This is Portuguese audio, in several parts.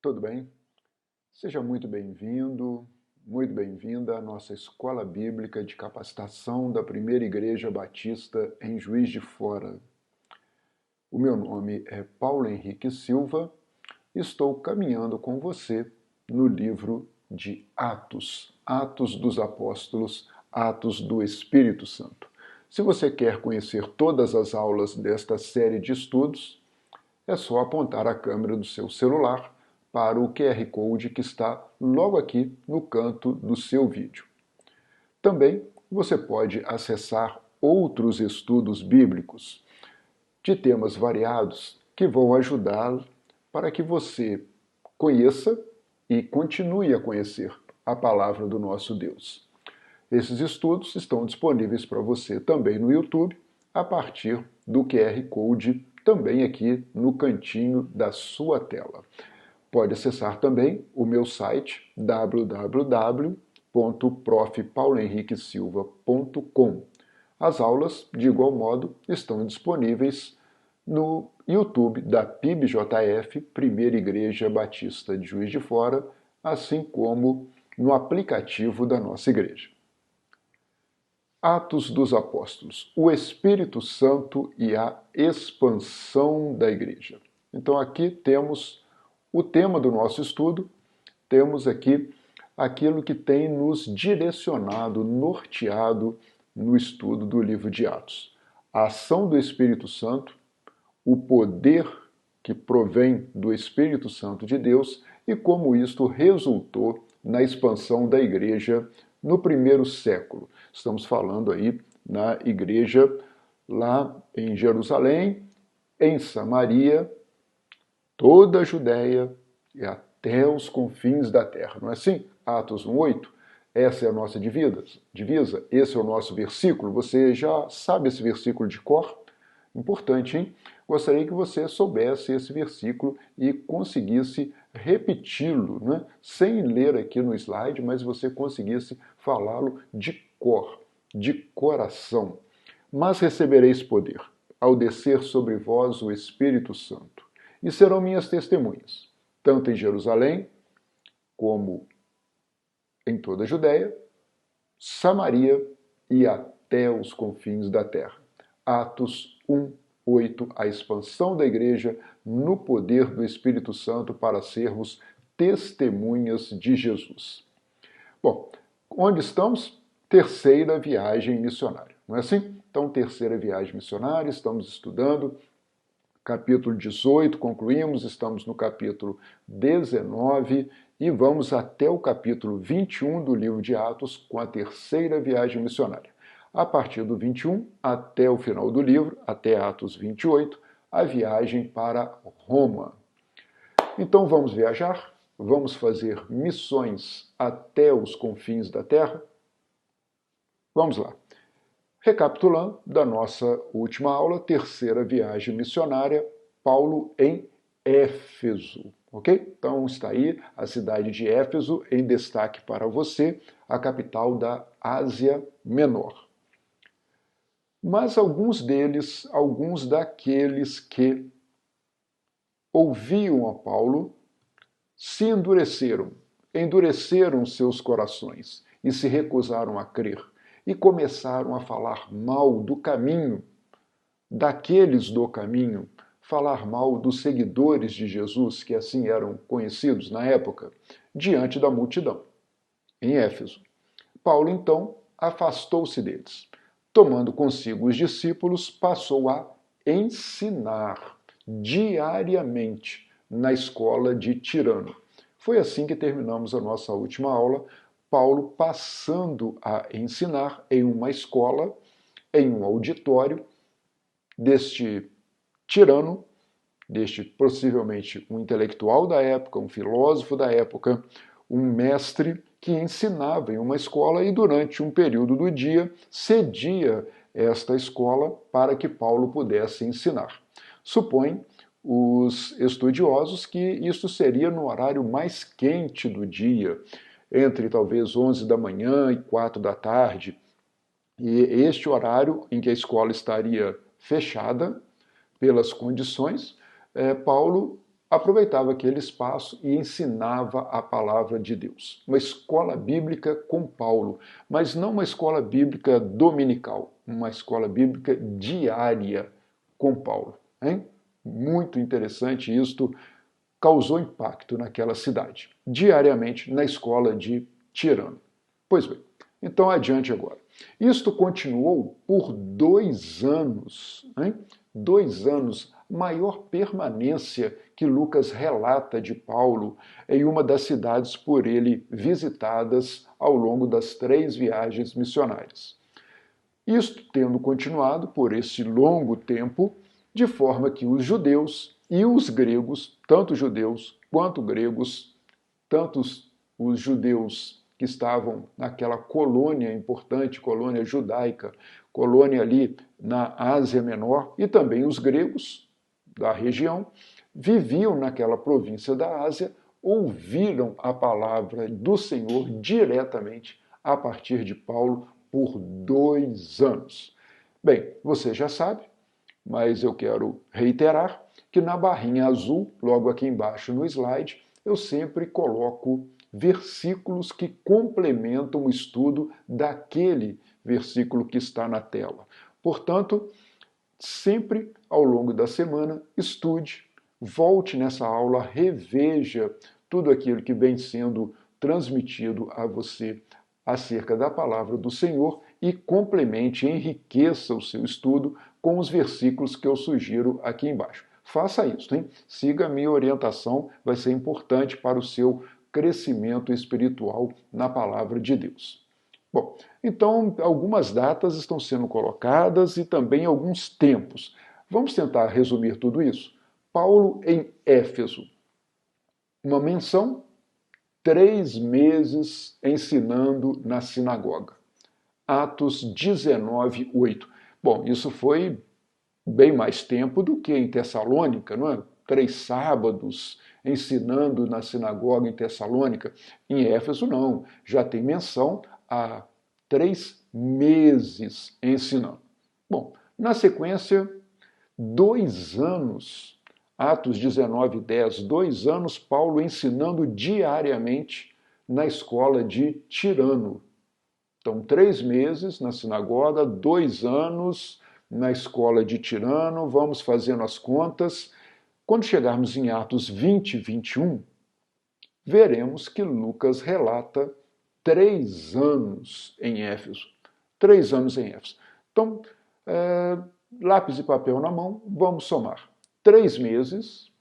Tudo bem? Seja muito bem-vindo, muito bem-vinda à nossa Escola Bíblica de Capacitação da Primeira Igreja Batista em Juiz de Fora. O meu nome é Paulo Henrique Silva e estou caminhando com você no livro de Atos, Atos dos Apóstolos, Atos do Espírito Santo. Se você quer conhecer todas as aulas desta série de estudos, é só apontar a câmera do seu celular para o QR Code que está logo aqui no canto do seu vídeo. Também você pode acessar outros estudos bíblicos de temas variados que vão ajudá-lo para que você conheça e continue a conhecer a palavra do nosso Deus. Esses estudos estão disponíveis para você também no YouTube, a partir do QR Code também aqui no cantinho da sua tela. Pode acessar também o meu site www.profpaulohenriquesilva.com. As aulas, de igual modo, estão disponíveis no YouTube da PIBJF, Primeira Igreja Batista de Juiz de Fora, assim como no aplicativo da nossa igreja. Atos dos Apóstolos, o Espírito Santo e a expansão da igreja. Então aqui temos o tema do nosso estudo, temos aqui aquilo que tem nos direcionado, norteado no estudo do livro de Atos. A ação do Espírito Santo, o poder que provém do Espírito Santo de Deus e como isto resultou na expansão da igreja no primeiro século. Estamos falando aí na igreja lá em Jerusalém, em Samaria, toda a Judéia e até os confins da terra. Não é assim? Atos 1:8. Essa é a nossa divisa, esse é o nosso versículo. Você já sabe esse versículo de cor? Importante, hein? Gostaria que você soubesse esse versículo e conseguisse repeti-lo, né? Sem ler aqui no slide, mas você conseguisse falá-lo de cor, de coração. Mas recebereis poder, ao descer sobre vós o Espírito Santo, e serão minhas testemunhas, tanto em Jerusalém, como em toda a Judéia, Samaria e até os confins da terra. Atos 1:8, a expansão da igreja no poder do Espírito Santo para sermos testemunhas de Jesus. Bom, onde estamos? Terceira viagem missionária, não é assim? Então, terceira viagem missionária, estamos estudando capítulo 18, concluímos, estamos no capítulo 19 e vamos até o capítulo 21 do livro de Atos com a terceira viagem missionária. A partir do 21 até o final do livro, até Atos 28, a viagem para Roma. Então vamos viajar? Vamos fazer missões até os confins da terra? Vamos lá. Recapitulando da nossa última aula, terceira viagem missionária, Paulo em Éfeso, ok? Então está aí a cidade de Éfeso em destaque para você, a capital da Ásia Menor. Mas alguns daqueles que ouviam a Paulo, se endureceram seus corações e se recusaram a crer. E começaram a falar mal do caminho, daqueles do caminho, falar mal dos seguidores de Jesus, que assim eram conhecidos na época, diante da multidão, em Éfeso. Paulo, então, afastou-se deles. Tomando consigo os discípulos, passou a ensinar diariamente na escola de Tirano. Foi assim que terminamos a nossa última aula, Paulo passando a ensinar em uma escola, em um auditório, deste tirano, deste possivelmente um intelectual da época, um filósofo da época, um mestre que ensinava em uma escola e durante um período do dia cedia esta escola para que Paulo pudesse ensinar. Supõe os estudiosos que isso seria no horário mais quente do dia, entre talvez 11 da manhã e 4 da tarde. E este horário em que a escola estaria fechada pelas condições, Paulo aproveitava aquele espaço e ensinava a palavra de Deus. Uma escola bíblica com Paulo, mas não uma escola bíblica dominical, uma escola bíblica diária com Paulo. Hein? Muito interessante, isto causou impacto naquela cidade, diariamente na escola de Tirano. Pois bem, então adiante agora. Isto continuou por 2 anos, hein? 2 anos, maior permanência que Lucas relata de Paulo em uma das cidades por ele visitadas ao longo das 3 viagens missionárias. Isto tendo continuado por esse longo tempo, de forma que os judeus e os gregos, tanto judeus quanto gregos, tanto os judeus que estavam naquela colônia importante, colônia judaica, colônia ali na Ásia Menor, e também os gregos da região, viviam naquela província da Ásia, ouviram a palavra do Senhor diretamente a partir de Paulo por 2 anos. Bem, você já sabe, mas eu quero reiterar que na barrinha azul, logo aqui embaixo no slide, eu sempre coloco versículos que complementam o estudo daquele versículo que está na tela. Portanto, sempre ao longo da semana, estude, volte nessa aula, reveja tudo aquilo que vem sendo transmitido a você acerca da palavra do Senhor e complemente, enriqueça o seu estudo com os versículos que eu sugiro aqui embaixo. Faça isso, hein? Siga a minha orientação, vai ser importante para o seu crescimento espiritual na palavra de Deus. Bom, então algumas datas estão sendo colocadas e também alguns tempos. Vamos tentar resumir tudo isso? Paulo em Éfeso. Uma menção, 3 meses ensinando na sinagoga. Atos 19, 8. Bom, isso foi bem mais tempo do que em Tessalônica, não é? 3 sábados ensinando na sinagoga em Tessalônica. Em Éfeso, não. Já tem menção a 3 meses ensinando. Bom, na sequência, 2 anos, Atos 19, 10, 2 anos, Paulo ensinando diariamente na escola de Tirano. Então, 3 meses na sinagoga, 2 anos na escola de Tirano, vamos fazendo as contas. Quando chegarmos em Atos 20, 21, veremos que Lucas relata 3 anos em Éfeso. 3 anos em Éfeso. Então, lápis e papel na mão, vamos somar. 3 meses,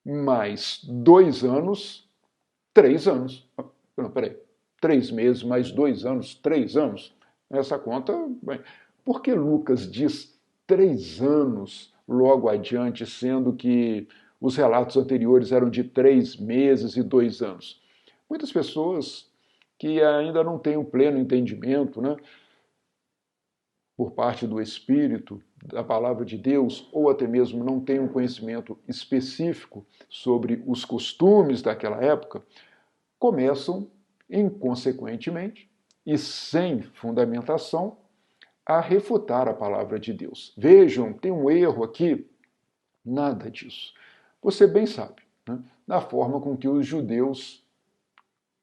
mais 2 anos, 3 anos. Não, peraí. 3 meses mais 2 anos, 3 anos. Essa conta, bem, por que Lucas diz 3 anos logo adiante, sendo que os relatos anteriores eram de 3 meses e 2 anos? Muitas pessoas que ainda não têm um pleno entendimento, né, por parte do Espírito, da palavra de Deus, ou até mesmo não têm um conhecimento específico sobre os costumes daquela época, começam, inconsequentemente e sem fundamentação, a refutar a palavra de Deus. Vejam, tem um erro aqui. Nada disso. Você bem sabe, né, da forma com que os judeus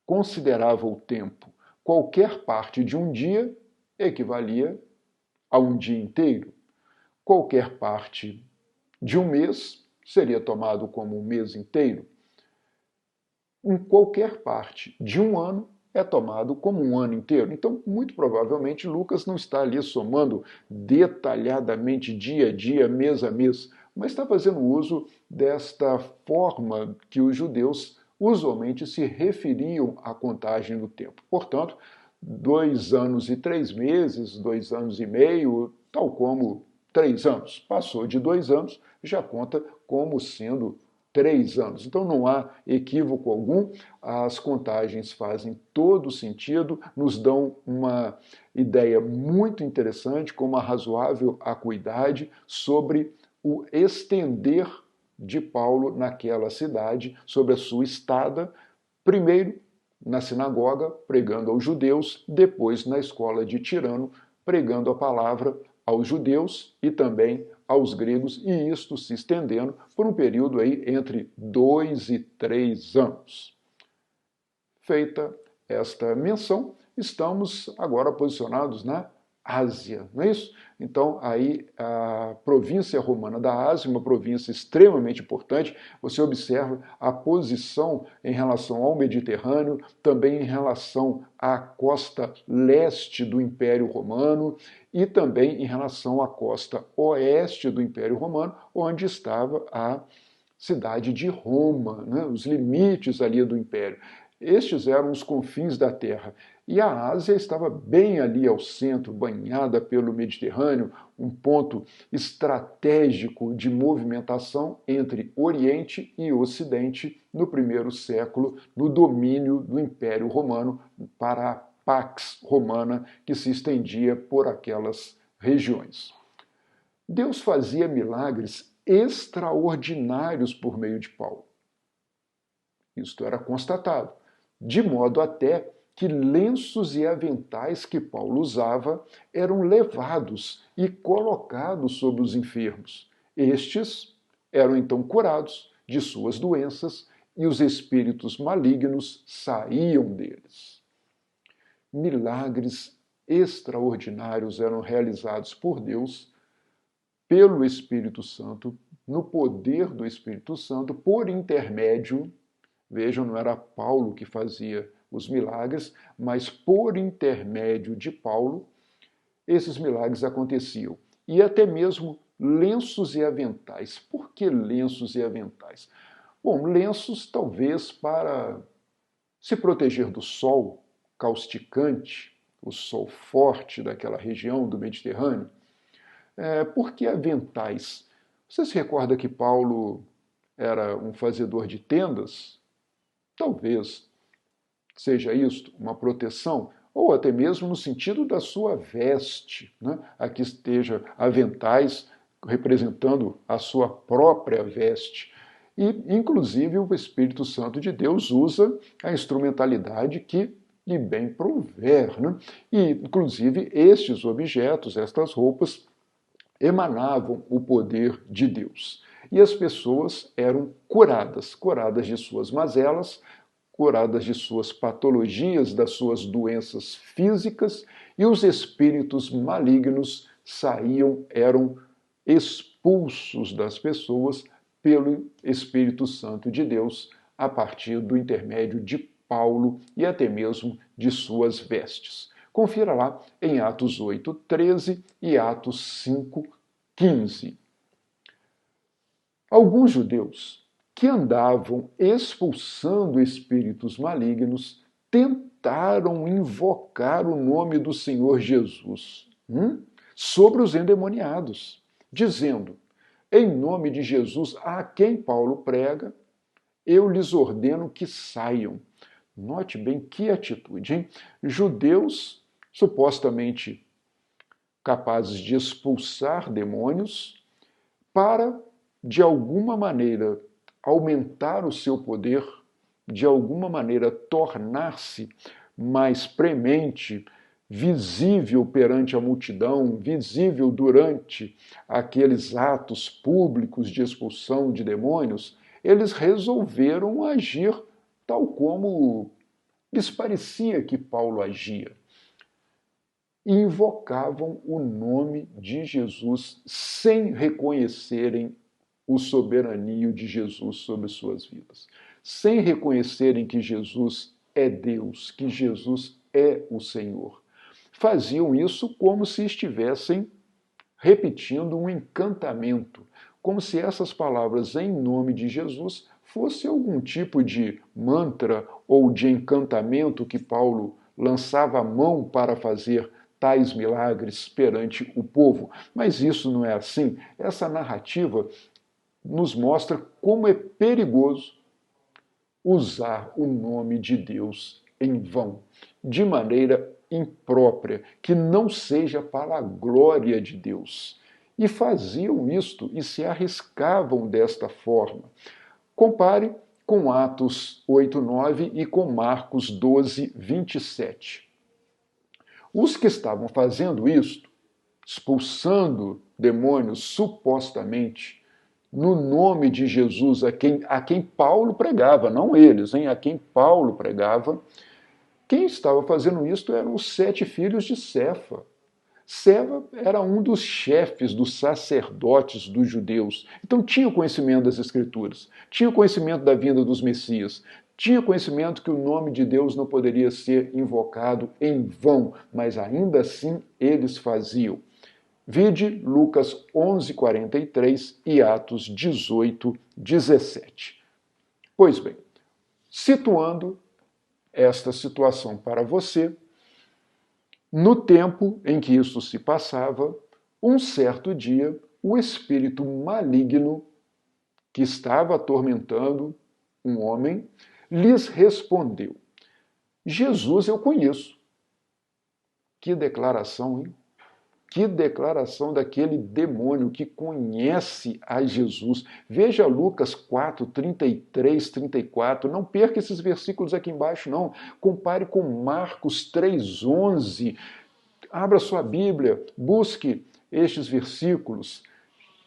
consideravam o tempo. Qualquer parte de um dia equivalia a um dia inteiro. Qualquer parte de um mês seria tomado como um mês inteiro. Em qualquer parte de um ano é tomado como um ano inteiro. Então, muito provavelmente, Lucas não está ali somando detalhadamente dia a dia, mês a mês, mas está fazendo uso desta forma que os judeus usualmente se referiam à contagem do tempo. Portanto, 2 anos e 3 meses, 2 anos e meio, tal como 3 anos. Passou de 2 anos, já conta como sendo 3 anos. Então não há equívoco algum, as contagens fazem todo sentido, nos dão uma ideia muito interessante, com uma razoável acuidade, sobre o estender de Paulo naquela cidade, sobre a sua estada, primeiro na sinagoga, pregando aos judeus, depois na escola de Tirano, pregando a palavra aos judeus e também aos gregos, e isto se estendendo por um período aí entre 2 e 3 anos. Feita esta menção, estamos agora posicionados na Ásia, não é isso? Então, aí a província romana da Ásia, uma província extremamente importante, você observa a posição em relação ao Mediterrâneo, também em relação à costa leste do Império Romano e também em relação à costa oeste do Império Romano, onde estava a cidade de Roma, né? Os limites ali do Império. Estes eram os confins da terra. E a Ásia estava bem ali ao centro, banhada pelo Mediterrâneo, um ponto estratégico de movimentação entre Oriente e Ocidente no primeiro século, no domínio do Império Romano para a Pax Romana, que se estendia por aquelas regiões. Deus fazia milagres extraordinários por meio de Paulo. Isto era constatado, de modo até que lenços e aventais que Paulo usava eram levados e colocados sobre os enfermos. Estes eram então curados de suas doenças e os espíritos malignos saíam deles. Milagres extraordinários eram realizados por Deus, pelo Espírito Santo, no poder do Espírito Santo, por intermédio, vejam, não era Paulo que fazia os milagres, mas por intermédio de Paulo, esses milagres aconteciam. E até mesmo lenços e aventais. Por que lenços e aventais? Bom, lenços talvez para se proteger do sol causticante, o sol forte daquela região do Mediterrâneo. Por que aventais? Você se recorda que Paulo era um fazedor de tendas? Talvez seja isto, uma proteção, ou até mesmo no sentido da sua veste. Né? Aqui esteja aventais representando a sua própria veste. E, inclusive, o Espírito Santo de Deus usa a instrumentalidade que lhe bem prouver. Né? E, inclusive, estes objetos, estas roupas, emanavam o poder de Deus. E as pessoas eram curadas de suas mazelas, curadas de suas patologias, das suas doenças físicas, e os espíritos malignos eram expulsos das pessoas pelo Espírito Santo de Deus, a partir do intermédio de Paulo e até mesmo de suas vestes. Confira lá em Atos 8:13 e Atos 5:15. Alguns judeus que andavam expulsando espíritos malignos tentaram invocar o nome do Senhor Jesus sobre os endemoniados, dizendo: em nome de Jesus, a quem Paulo prega, eu lhes ordeno que saiam. Note bem que atitude, hein? Judeus supostamente capazes de expulsar demônios para, de alguma maneira, aumentar o seu poder, de alguma maneira tornar-se mais premente, visível perante a multidão, visível durante aqueles atos públicos de expulsão de demônios, eles resolveram agir tal como lhes parecia que Paulo agia. E invocavam o nome de Jesus sem reconhecerem o soberanio de Jesus sobre suas vidas, sem reconhecerem que Jesus é Deus, que Jesus é o Senhor. Faziam isso como se estivessem repetindo um encantamento, como se essas palavras em nome de Jesus fosse algum tipo de mantra ou de encantamento que Paulo lançava a mão para fazer tais milagres perante o povo. Mas isso não é assim. Essa narrativa nos mostra como é perigoso usar o nome de Deus em vão, de maneira imprópria, que não seja para a glória de Deus. E faziam isto e se arriscavam desta forma. Compare com Atos 8:9 e com Marcos 12:27. Os que estavam fazendo isto expulsando demônios supostamente no nome de Jesus, a quem Paulo pregava, não eles, hein? A quem Paulo pregava. Quem estava fazendo isso eram os 7 filhos de Cefa. Cefa era um dos chefes dos sacerdotes dos judeus. Então tinha o conhecimento das Escrituras, tinha o conhecimento da vinda dos Messias, tinha conhecimento que o nome de Deus não poderia ser invocado em vão, mas ainda assim eles faziam. Vide Lucas 11:43 e Atos 18:17. Pois bem, situando esta situação para você, no tempo em que isso se passava, um certo dia, o espírito maligno que estava atormentando um homem lhes respondeu: Jesus eu conheço. Que declaração, hein? Que declaração daquele demônio que conhece a Jesus. Veja Lucas 4, 33, 34. Não perca esses versículos aqui embaixo, não. Compare com Marcos 3, 11. Abra sua Bíblia, busque estes versículos.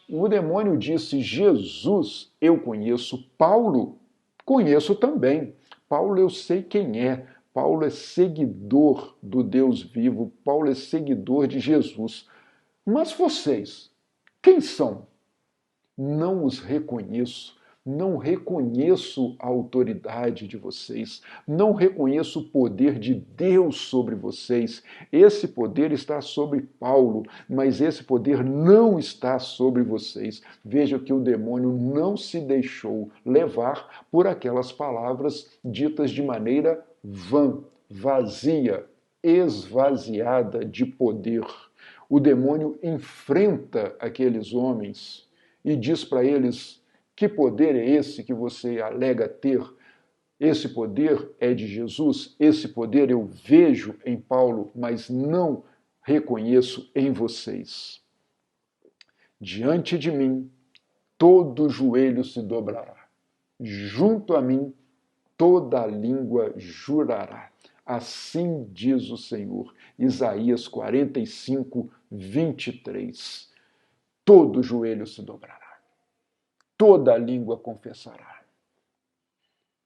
O demônio disse: Jesus, eu conheço. Paulo, conheço também. Paulo, eu sei quem é. Paulo é seguidor do Deus vivo. Paulo é seguidor de Jesus. Mas vocês, quem são? Não os reconheço. Não reconheço a autoridade de vocês, não reconheço o poder de Deus sobre vocês. Esse poder está sobre Paulo, mas esse poder não está sobre vocês. Veja que o demônio não se deixou levar por aquelas palavras ditas de maneira vã, vazia, esvaziada de poder. O demônio enfrenta aqueles homens e diz para eles: que poder é esse que você alega ter? Esse poder é de Jesus, esse poder eu vejo em Paulo, mas não reconheço em vocês. Diante de mim, todo joelho se dobrará. Junto a mim, toda língua jurará. Assim diz o Senhor. Isaías 45, 23. Todo joelho se dobrará. Toda língua confessará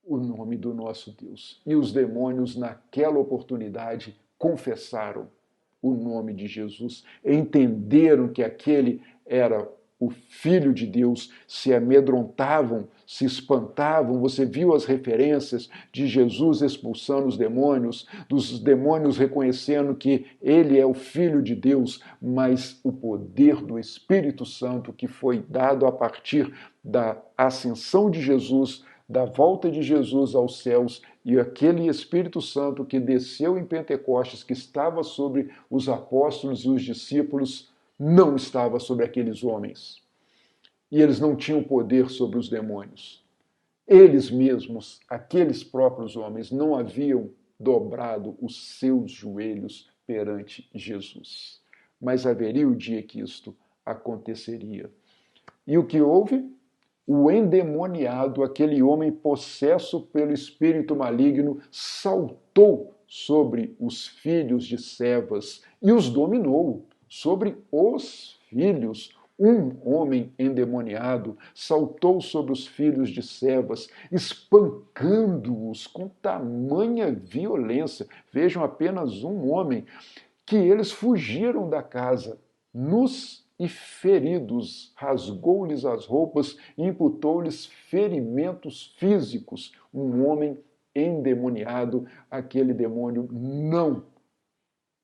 o nome do nosso Deus. E os demônios, naquela oportunidade, confessaram o nome de Jesus, entenderam que aquele era o Filho de Deus, se amedrontavam, se espantavam. Você viu as referências de Jesus expulsando os demônios, dos demônios reconhecendo que ele é o Filho de Deus, mas o poder do Espírito Santo que foi dado a partir da ascensão de Jesus, da volta de Jesus aos céus, e aquele Espírito Santo que desceu em Pentecostes, que estava sobre os apóstolos e os discípulos, não estava sobre aqueles homens. E eles não tinham poder sobre os demônios. Eles mesmos, aqueles próprios homens, não haviam dobrado os seus joelhos perante Jesus. Mas haveria o dia que isto aconteceria. E o que houve? O endemoniado, aquele homem possesso pelo espírito maligno, saltou sobre os filhos de Cefas e os dominou. Sobre os filhos, um homem endemoniado saltou sobre os filhos de Cefas, espancando-os com tamanha violência. Vejam, apenas um homem, que eles fugiram da casa, nus e feridos, rasgou-lhes as roupas e imputou-lhes ferimentos físicos. Um homem endemoniado, aquele demônio não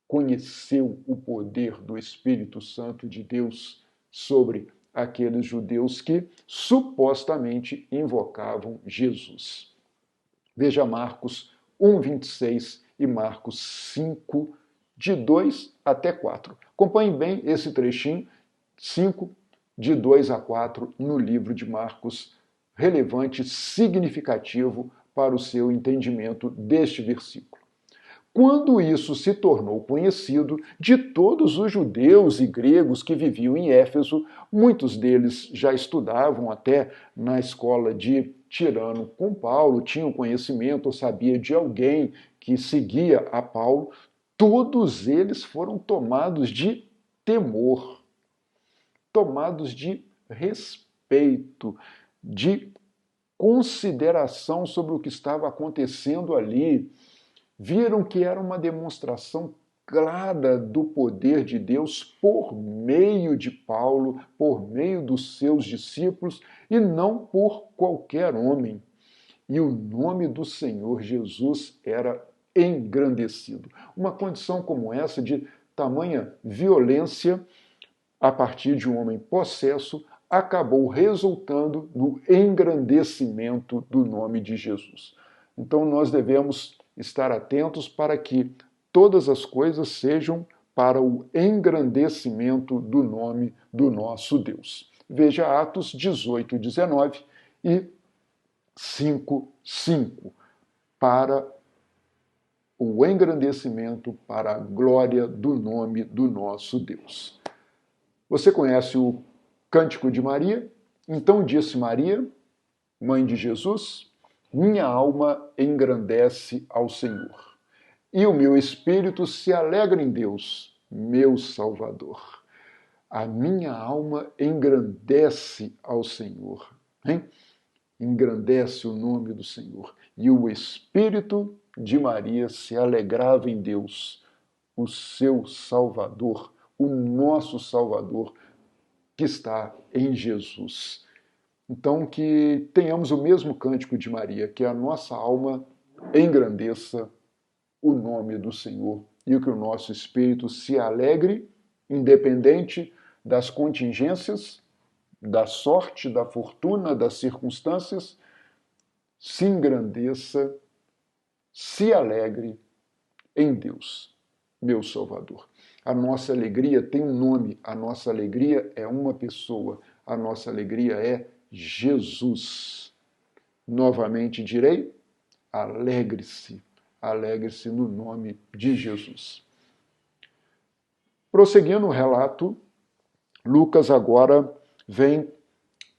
conheceu o poder do Espírito Santo de Deus sobre aqueles judeus que supostamente invocavam Jesus. Veja Marcos 1:26 e Marcos 5, de 2 até 4. Acompanhem bem esse trechinho, 5, de 2 a 4, no livro de Marcos, relevante, significativo para o seu entendimento deste versículo. Quando isso se tornou conhecido de todos os judeus e gregos que viviam em Éfeso, muitos deles já estudavam até na escola de Tirano com Paulo, tinham conhecimento ou sabia de alguém que seguia a Paulo, todos eles foram tomados de temor, tomados de respeito, de consideração sobre o que estava acontecendo ali. Viram que era uma demonstração clara do poder de Deus por meio de Paulo, por meio dos seus discípulos e não por qualquer homem. E o nome do Senhor Jesus era engrandecido. Uma condição como essa, de tamanha violência a partir de um homem possesso, acabou resultando no engrandecimento do nome de Jesus. Então nós devemos estar atentos para que todas as coisas sejam para o engrandecimento do nome do nosso Deus. Veja Atos 18, 19 e 5, 5, para o engrandecimento, para a glória do nome do nosso Deus. Você conhece o Cântico de Maria? Então disse Maria, mãe de Jesus: minha alma engrandece ao Senhor, e o meu espírito se alegra em Deus, meu Salvador. A minha alma engrandece ao Senhor, hein? Engrandece o nome do Senhor. E o espírito de Maria se alegrava em Deus, o seu Salvador, o nosso Salvador, que está em Jesus. Então, que tenhamos o mesmo cântico de Maria, que a nossa alma engrandeça o nome do Senhor e que o nosso espírito se alegre, independente das contingências, da sorte, da fortuna, das circunstâncias, se engrandeça, se alegre em Deus, meu Salvador. A nossa alegria tem um nome, a nossa alegria é uma pessoa, a nossa alegria é Jesus. Novamente direi, alegre-se, alegre-se no nome de Jesus. Prosseguindo o relato, Lucas agora vem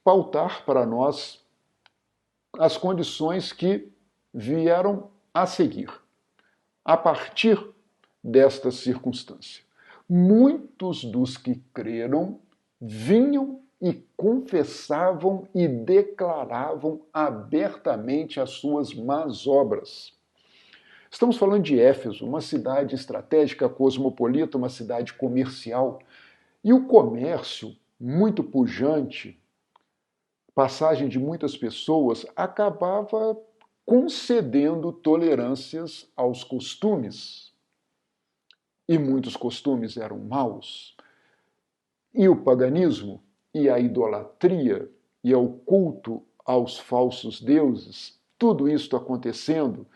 pautar para nós as condições que vieram a seguir, a partir desta circunstância. Muitos dos que creram vinham e confessavam e declaravam abertamente as suas más obras. Estamos falando de Éfeso, uma cidade estratégica, cosmopolita, uma cidade comercial. E o comércio, muito pujante, passagem de muitas pessoas, acabava concedendo tolerâncias aos costumes. E muitos costumes eram maus. E o paganismo, e a idolatria, e o culto aos falsos deuses, tudo isto acontecendo,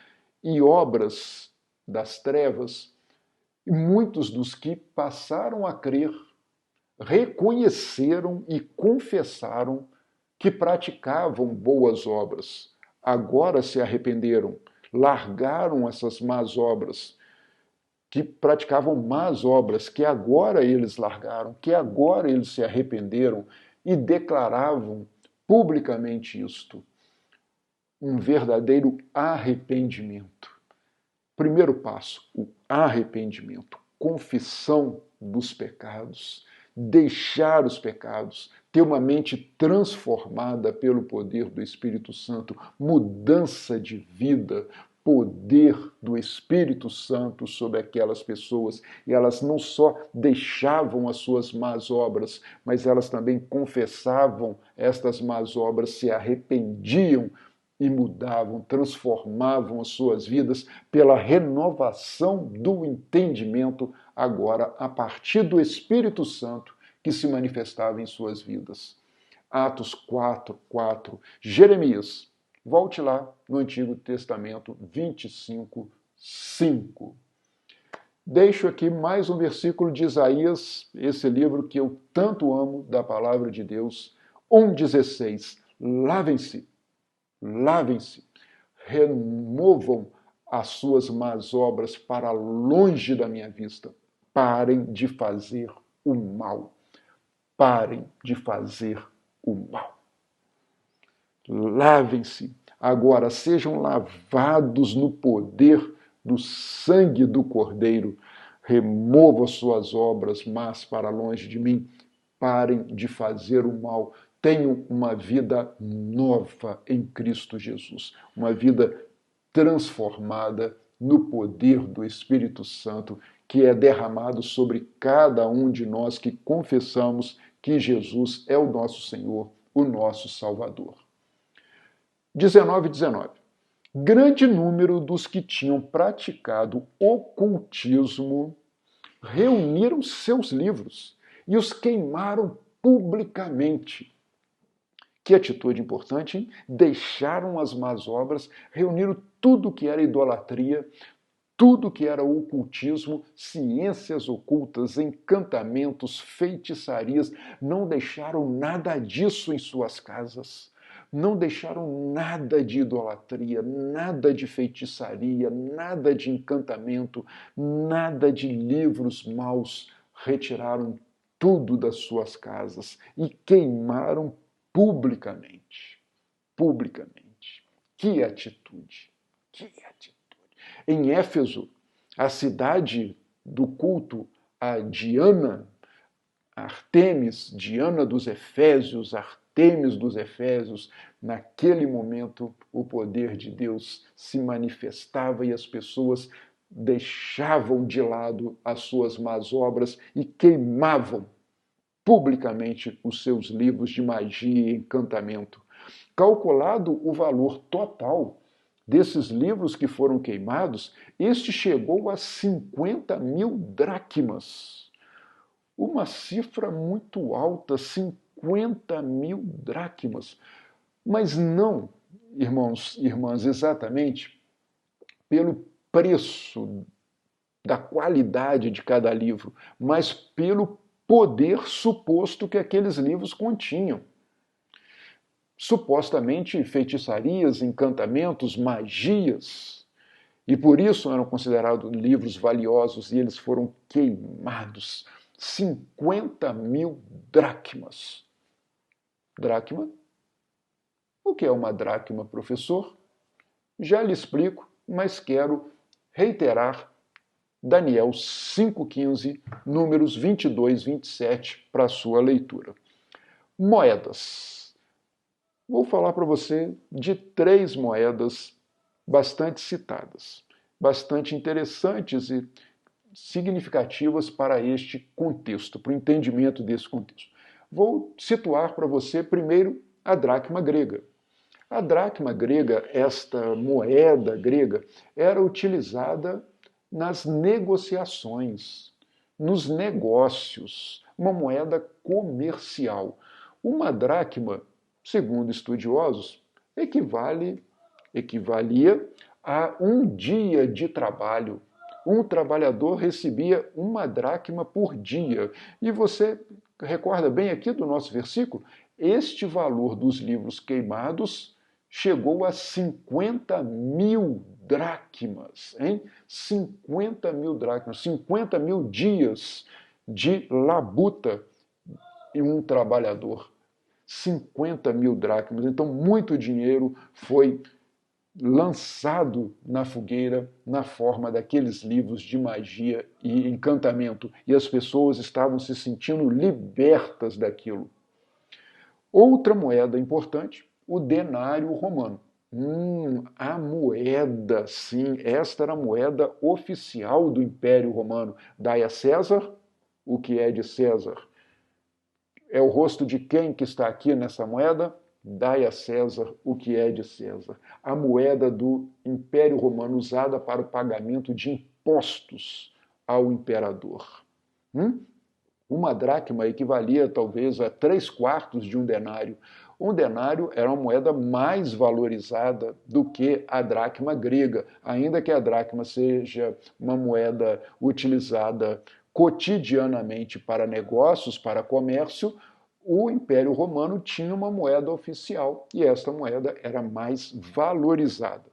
e obras das trevas, e muitos dos que passaram a crer reconheceram e confessaram que praticavam boas obras. Agora se arrependeram, largaram essas más obras, que praticavam más obras, que agora eles largaram, que agora eles se arrependeram e declaravam publicamente isto. Um verdadeiro arrependimento. Primeiro passo, o arrependimento, confissão dos pecados, deixar os pecados, ter uma mente transformada pelo poder do Espírito Santo, mudança de vida, poder do Espírito Santo sobre aquelas pessoas. E elas não só deixavam as suas más obras, mas elas também confessavam estas más obras, se arrependiam e mudavam, transformavam as suas vidas pela renovação do entendimento, agora a partir do Espírito Santo que se manifestava em suas vidas. Atos 4, 4. Jeremias, volte lá no Antigo Testamento 25, 5. Deixo aqui mais um versículo de Isaías, esse livro que eu tanto amo da palavra de Deus, 1,16. Lavem-se, lavem-se, removam as suas más obras para longe da minha vista. Parem de fazer o mal. Parem de fazer o mal. Lavem-se. Agora sejam lavados no poder do sangue do Cordeiro. Remova suas obras más para longe de mim. Parem de fazer o mal. Tenham uma vida nova em Cristo Jesus. Uma vida transformada no poder do Espírito Santo, que é derramado sobre cada um de nós que confessamos que Jesus é o nosso Senhor, o nosso Salvador. 19:19. Grande número dos que tinham praticado ocultismo reuniram seus livros e os queimaram publicamente. Que atitude importante, hein? Deixaram as más obras, reuniram tudo que era idolatria, tudo que era ocultismo, ciências ocultas, encantamentos, feitiçarias, não deixaram nada disso em suas casas. Não deixaram nada de idolatria, nada de feitiçaria, nada de encantamento, nada de livros maus. Retiraram tudo das suas casas e queimaram publicamente. Publicamente. Que atitude! Que atitude! Em Éfeso, a cidade do culto a Diana, Artemis, Diana dos Efésios, Artemis dos Efésios, naquele momento o poder de Deus se manifestava e as pessoas deixavam de lado as suas más obras e queimavam publicamente os seus livros de magia e encantamento. Calculado o valor total desses livros que foram queimados, este chegou a 50.000 dracmas. Uma cifra muito alta, 50.000 dracmas. Mas não, irmãos e irmãs, exatamente pelo preço da qualidade de cada livro, mas pelo poder suposto que aqueles livros continham. Supostamente feitiçarias, encantamentos, magias, e por isso eram considerados livros valiosos e eles foram queimados. 50.000 dracmas. Dracma? O que é uma dracma, professor? Já lhe explico, mas quero reiterar Daniel 5,15, números 22 e 27 para a sua leitura. Moedas. Vou falar para você de 3 moedas bastante citadas, bastante interessantes e significativas para este contexto, para o entendimento desse contexto. Vou situar para você primeiro a dracma grega. A dracma grega, esta moeda grega, era utilizada nas negociações, nos negócios, uma moeda comercial. Uma dracma, segundo estudiosos, equivalia a um dia de trabalho. Um trabalhador recebia 1 dracma por dia. E você recorda bem aqui do nosso versículo? Este valor dos livros queimados chegou a 50.000 dracmas, hein? 50.000 dracmas, 50.000 dias de labuta em um trabalhador. 50.000 dracmas. Então, muito dinheiro foi lançado na fogueira na forma daqueles livros de magia e encantamento. E as pessoas estavam se sentindo libertas daquilo. Outra moeda importante, o denário romano. A moeda, sim, esta era a moeda oficial do Império Romano. Dai a César o que é de César. É o rosto de quem que está aqui nessa moeda? Dai a César o que é de César. A moeda do Império Romano usada para o pagamento de impostos ao imperador. Uma dracma equivalia talvez a 3/4 de um denário. Um denário era uma moeda mais valorizada do que a dracma grega, ainda que a dracma seja uma moeda utilizada cotidianamente para negócios, para comércio. O Império Romano tinha uma moeda oficial e esta moeda era mais valorizada.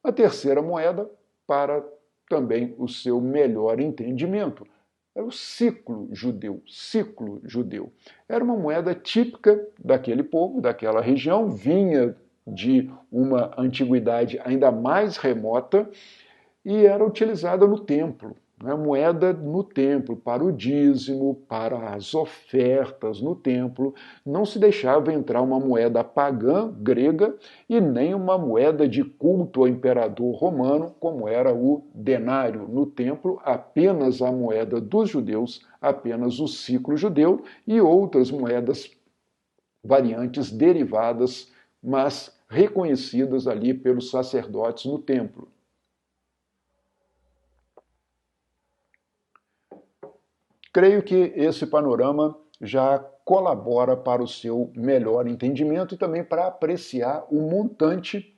A terceira moeda, para também o seu melhor entendimento, era o ciclo judeu. Ciclo judeu. Era uma moeda típica daquele povo, daquela região, vinha de uma antiguidade ainda mais remota e era utilizada no templo. né? Moeda no templo, para o dízimo, para as ofertas no templo. Não se deixava entrar uma moeda pagã grega e nem uma moeda de culto ao imperador romano, como era o denário. No templo, apenas a moeda dos judeus, apenas o ciclo judeu e outras moedas variantes derivadas, mas reconhecidas ali pelos sacerdotes no templo. Creio que esse panorama já colabora para o seu melhor entendimento e também para apreciar o montante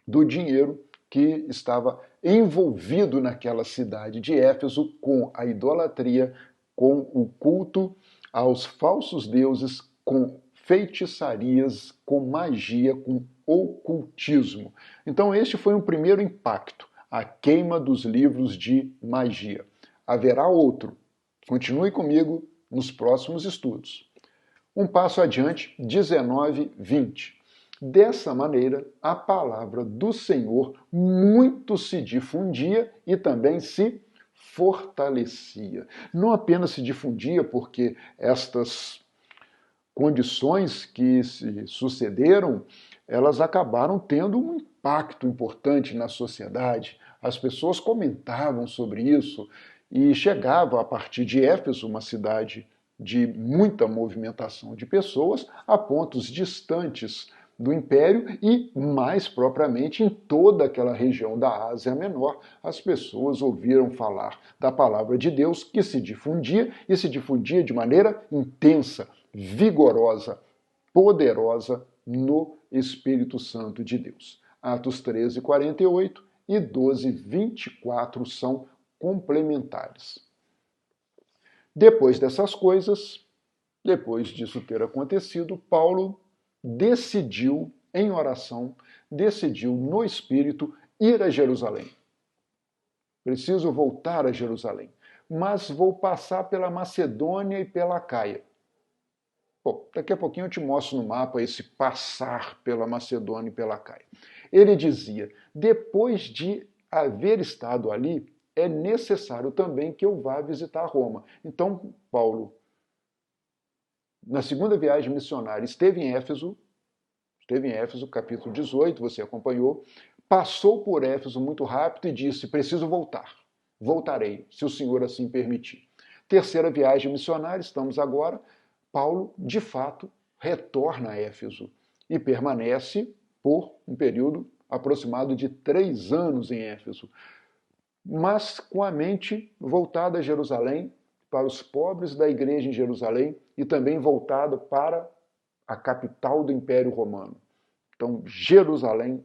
do dinheiro que estava envolvido naquela cidade de Éfeso com a idolatria, com o culto aos falsos deuses, com feitiçarias, com magia, com ocultismo. Então, este foi um primeiro impacto, a queima dos livros de magia. Haverá outro. Continue comigo nos próximos estudos. Um passo adiante, 19, 20. Dessa maneira, a palavra do Senhor muito se difundia e também se fortalecia. Não apenas se difundia porque estas condições que se sucederam, elas acabaram tendo um impacto importante na sociedade. As pessoas comentavam sobre isso e chegava a partir de Éfeso, uma cidade de muita movimentação de pessoas, a pontos distantes do Império e, mais propriamente, em toda aquela região da Ásia Menor, as pessoas ouviram falar da palavra de Deus que se difundia e se difundia de maneira intensa, vigorosa, poderosa no Espírito Santo de Deus. Atos 13, 48 e 12, 24 são complementares. Depois dessas coisas, depois disso ter acontecido, Paulo decidiu, em oração, decidiu no Espírito ir a Jerusalém. Preciso voltar a Jerusalém, mas vou passar pela Macedônia e pela Acaia. Bom, daqui a pouquinho eu te mostro no mapa esse passar pela Macedônia e pela Acaia. Ele dizia, depois de haver estado ali, é necessário também que eu vá visitar Roma. Então, Paulo, na segunda viagem missionária, esteve em Éfeso, capítulo 18, você acompanhou, passou por Éfeso muito rápido e disse, preciso voltar. Voltarei, se o Senhor assim permitir. Terceira viagem missionária, estamos agora, Paulo, de fato, retorna a Éfeso e permanece por um período aproximado de 3 anos em Éfeso, mas com a mente voltada a Jerusalém, para os pobres da igreja em Jerusalém e também voltada para a capital do Império Romano. Então, Jerusalém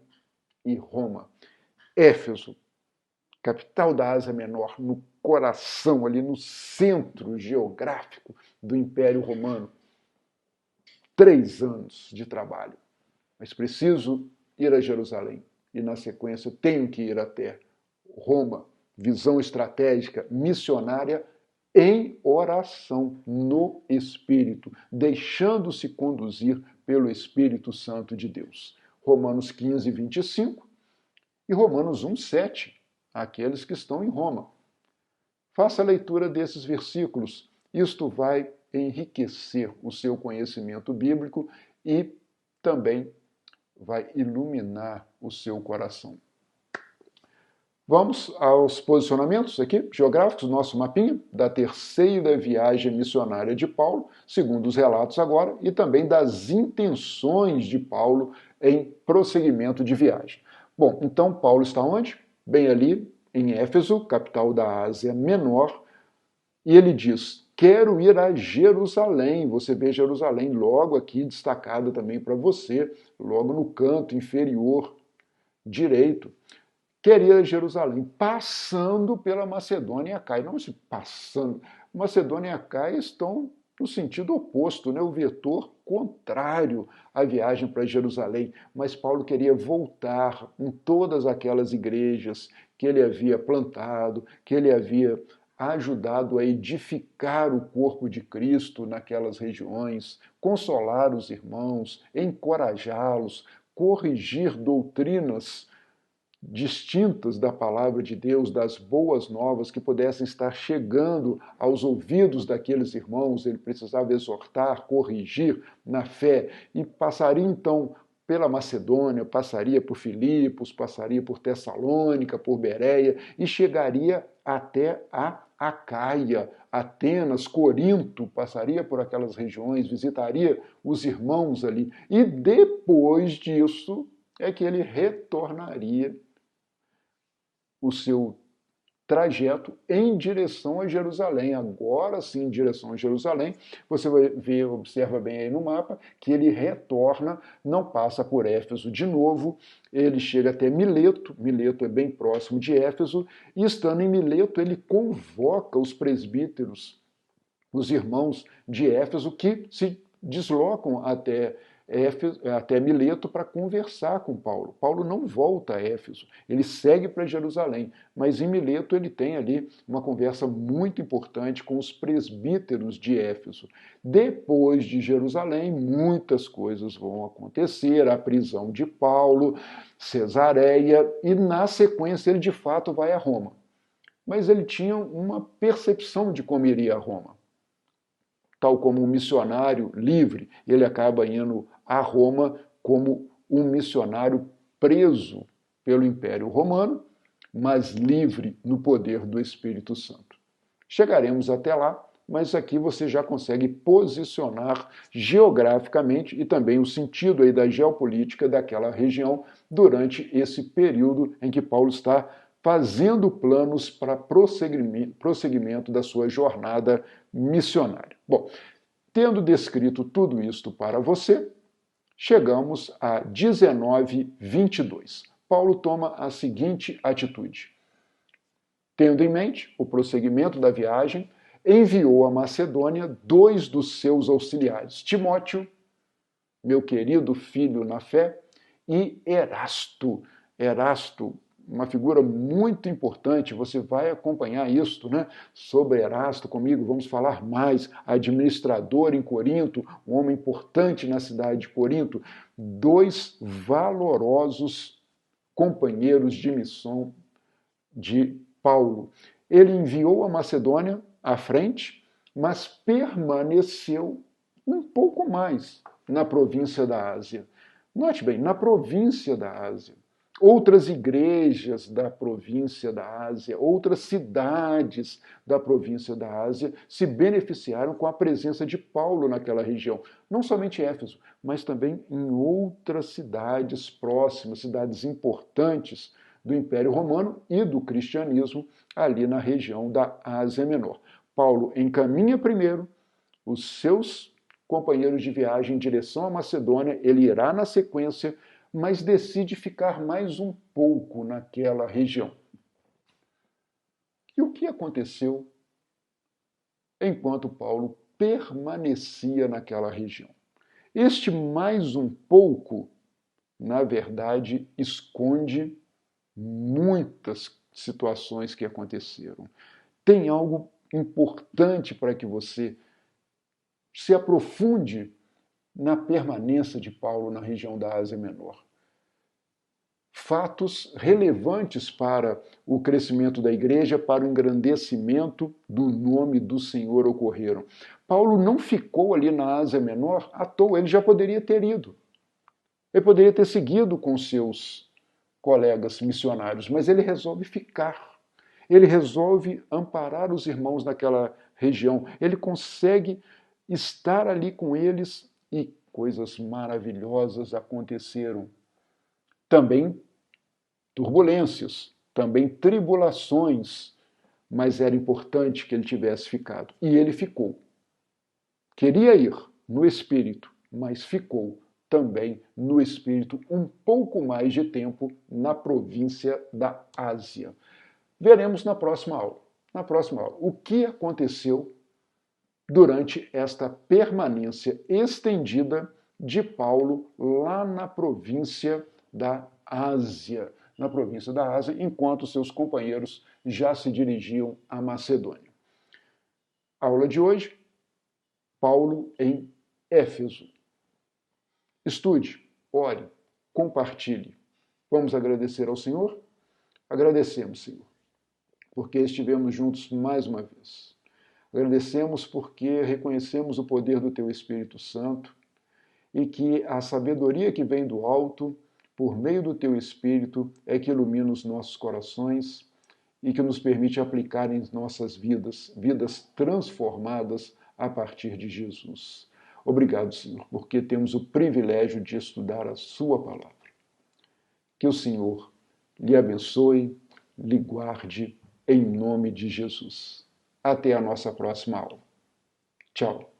e Roma. Éfeso, capital da Ásia Menor, no coração, ali no centro geográfico do Império Romano. 3 anos de trabalho. Mas preciso ir a Jerusalém. E, na sequência, tenho que ir até Roma, visão estratégica, missionária, em oração, no Espírito, deixando-se conduzir pelo Espírito Santo de Deus. Romanos 15, 25 e Romanos 1, 7, aqueles que estão em Roma. Faça a leitura desses versículos, isto vai enriquecer o seu conhecimento bíblico e também vai iluminar o seu coração. Vamos aos posicionamentos aqui, geográficos, nosso mapinha da terceira viagem missionária de Paulo, segundo os relatos agora, e também das intenções de Paulo em prosseguimento de viagem. Bom, então Paulo está onde? Bem ali em Éfeso, capital da Ásia Menor, e ele diz, quero ir a Jerusalém. Você vê Jerusalém logo aqui destacada também para você, logo no canto inferior direito. Quer ir a Jerusalém, passando pela Macedônia e Acaia. Não se passando. Macedônia e Acaia estão no sentido oposto, né? O vetor contrário à viagem para Jerusalém. Mas Paulo queria voltar em todas aquelas igrejas que ele havia plantado, que ele havia ajudado a edificar o corpo de Cristo naquelas regiões, consolar os irmãos, encorajá-los, corrigir doutrinas distintas da palavra de Deus, das boas novas que pudessem estar chegando aos ouvidos daqueles irmãos. Ele precisava exortar, corrigir na fé e passaria então pela Macedônia, passaria por Filipos, passaria por Tessalônica, por Bereia e chegaria até a Acaia, Atenas, Corinto, passaria por aquelas regiões, visitaria os irmãos ali e depois disso é que ele retornaria o seu trajeto em direção a Jerusalém. Agora sim, em direção a Jerusalém, você vai ver, observa bem aí no mapa, que ele retorna, não passa por Éfeso de novo, ele chega até Mileto, Mileto é bem próximo de Éfeso, e estando em Mileto, ele convoca os presbíteros, os irmãos de Éfeso, que se deslocam até Mileto para conversar com Paulo. Paulo não volta a Éfeso, ele segue para Jerusalém, mas em Mileto ele tem ali uma conversa muito importante com os presbíteros de Éfeso. Depois de Jerusalém, muitas coisas vão acontecer, a prisão de Paulo, Cesareia, e na sequência ele de fato vai a Roma. Mas ele tinha uma percepção de como iria a Roma. Tal como um missionário livre, ele acaba indo a Roma como um missionário preso pelo Império Romano, mas livre no poder do Espírito Santo. Chegaremos até lá, mas aqui você já consegue posicionar geograficamente e também o sentido aí da geopolítica daquela região durante esse período em que Paulo está fazendo planos para prosseguimento da sua jornada missionária. Bom, tendo descrito tudo isto para você, chegamos a 19:22. Paulo toma a seguinte atitude. Tendo em mente o prosseguimento da viagem, enviou a Macedônia 2 dos seus auxiliares, Timóteo, meu querido filho na fé, e Erasto. Erasto, uma figura muito importante, você vai acompanhar isso, né? Sobre Erasto comigo, vamos falar mais. Administrador em Corinto, um homem importante na cidade de Corinto, 2 valorosos companheiros de missão de Paulo. Ele enviou a Macedônia à frente, mas permaneceu um pouco mais na província da Ásia. Note bem, na província da Ásia. Outras igrejas da província da Ásia, outras cidades da província da Ásia se beneficiaram com a presença de Paulo naquela região. Não somente Éfeso, mas também em outras cidades próximas, cidades importantes do Império Romano e do cristianismo ali na região da Ásia Menor. Paulo encaminha primeiro os seus companheiros de viagem em direção à Macedônia, ele irá na sequência, mas decide ficar mais um pouco naquela região. E o que aconteceu enquanto Paulo permanecia naquela região? Este mais um pouco, na verdade, esconde muitas situações que aconteceram. Tem algo importante para que você se aprofunde na permanência de Paulo na região da Ásia Menor. Fatos relevantes para o crescimento da igreja, para o engrandecimento do nome do Senhor ocorreram. Paulo não ficou ali na Ásia Menor à toa, ele já poderia ter ido. Ele poderia ter seguido com seus colegas missionários, mas ele resolve ficar. Ele resolve amparar os irmãos naquela região. Ele consegue estar ali com eles e coisas maravilhosas aconteceram. Também turbulências, também tribulações, mas era importante que ele tivesse ficado. E ele ficou. Queria ir no espírito, mas ficou também no espírito um pouco mais de tempo na província da Ásia. Veremos na próxima aula. Na próxima aula, o que aconteceu durante esta permanência estendida de Paulo lá na província da Ásia, enquanto seus companheiros já se dirigiam à Macedônia. Aula de hoje, Paulo em Éfeso. Estude, ore, compartilhe. Vamos agradecer ao Senhor? Agradecemos, Senhor, porque estivemos juntos mais uma vez. Agradecemos porque reconhecemos o poder do Teu Espírito Santo e que a sabedoria que vem do alto, por meio do Teu Espírito, é que ilumina os nossos corações e que nos permite aplicar em nossas vidas, vidas transformadas a partir de Jesus. Obrigado, Senhor, porque temos o privilégio de estudar a Sua palavra. Que o Senhor lhe abençoe, lhe guarde, em nome de Jesus. Até a nossa próxima aula. Tchau.